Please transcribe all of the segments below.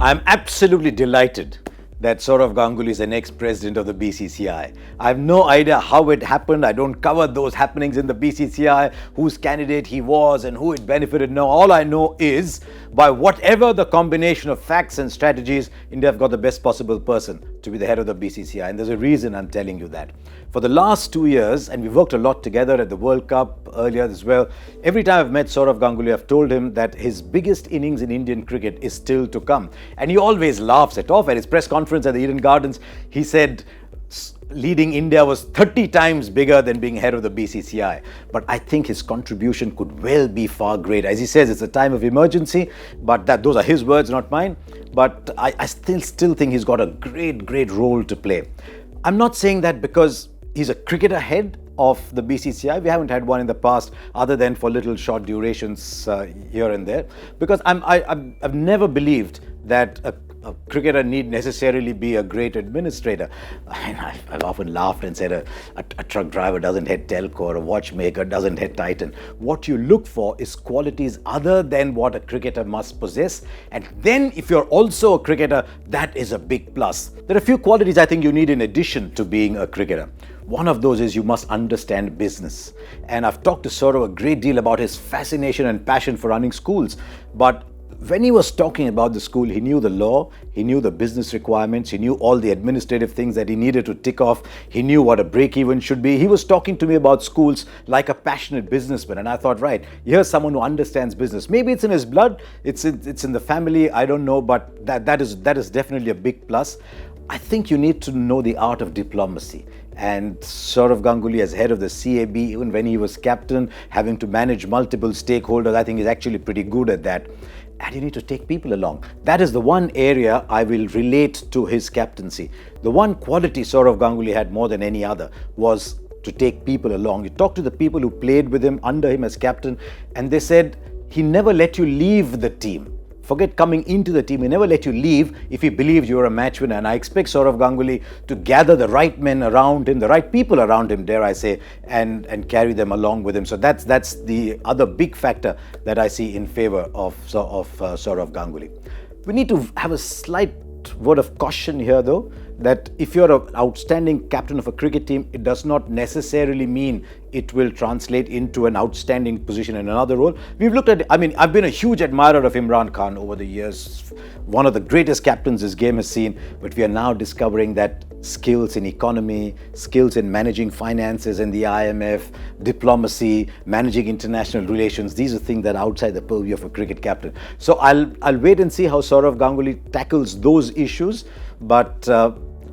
I'm absolutely delighted that Sourav Ganguly is the next president of the BCCI. I have no idea how it happened. I don't cover those happenings in the BCCI, whose candidate he was and who it benefited. No, all I know is by whatever the combination of facts and strategies, India have got the best possible person to be the head of the BCCI. And there's a reason I'm telling you that. For the last 2 years, and we've worked a lot together at the World Cup earlier as well, every time I've met Sourav Ganguly, I've told him that his biggest innings in Indian cricket is still to come. And he always laughs it off. At his press conference at the Eden Gardens, he said leading India was 30 times bigger than being head of the BCCI. But I think his contribution could well be far greater. As he says, it's a time of emergency, but those are his words, not mine. But I still think he's got a great role to play. I'm not saying that because he's a cricketer head of the BCCI. We haven't had one in the past other than for little short durations here and there. Because I've never believed that a cricketer need necessarily be a great administrator. I've often laughed and said a truck driver doesn't head telco or a watchmaker doesn't head Titan. What you look for is qualities other than what a cricketer must possess. And then if you're also a cricketer, that is a big plus. There are a few qualities I think you need in addition to being a cricketer. One of those is you must understand business. And I've talked to Sourav a great deal about his fascination and passion for running schools. But when he was talking about the school, he knew the law, he knew the business requirements, he knew all the administrative things that he needed to tick off, he knew what a break-even should be. He was talking to me about schools like a passionate businessman, and I thought, right, here's someone who understands business. Maybe it's in his blood, it's in the family, I don't know, but that is definitely a big plus. I think you need to know the art of diplomacy. And Sourav Ganguly, as head of the CAB, even when he was captain, having to manage multiple stakeholders, I think he's actually pretty good at that. And you need to take people along. That is the one area I will relate to his captaincy. The one quality Sourav Ganguly had more than any other was to take people along. You talk to the people who played with him, under him as captain, and they said he never let you leave the team. Forget coming into the team, he never let you leave if he believed you were a match winner. And I expect Sourav Ganguly to gather the right men around him, the right people around him, dare I say, and carry them along with him. So that's the other big factor that I see in favor of Sourav Ganguly. We need to have a slight word of caution here, though, that if you're an outstanding captain of a cricket team, it does not necessarily mean it will translate into an outstanding position in another role. We've looked at, I've been a huge admirer of Imran Khan over the years, one of the greatest captains this game has seen, but we are now discovering that skills in economy, skills in managing finances in the IMF, diplomacy, managing international relations, these are things that are outside the purview of a cricket captain. So I'll wait and see how Sourav Ganguly tackles those issues, but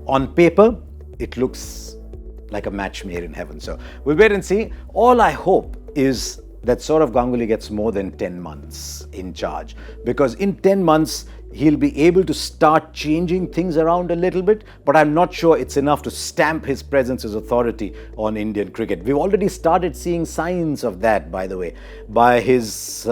on paper, it looks like a match made in heaven. So we'll wait and see. All I hope is that Sourav Ganguly gets more than 10 months in charge, because in 10 months, he'll be able to start changing things around a little bit, but I'm not sure it's enough to stamp his presence as authority on Indian cricket. We've already started seeing signs of that, by the way, by his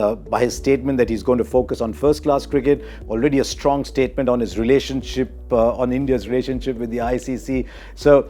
statement that he's going to focus on first-class cricket, already a strong statement on his relationship, on India's relationship with the ICC. So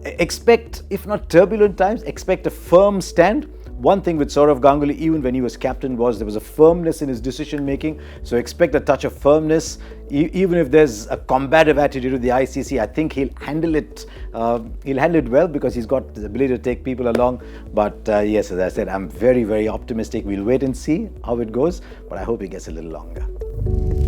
expect, if not turbulent times, expect a firm stand. One thing with Sourav Ganguly, even when he was captain, was there was a firmness in his decision making. So expect a touch of firmness. Even if there's a combative attitude to the ICC, I think he'll handle it. He'll handle it well because he's got the ability to take people along. But yes, as I said, I'm very optimistic. We'll wait and see how it goes. But I hope it gets a little longer.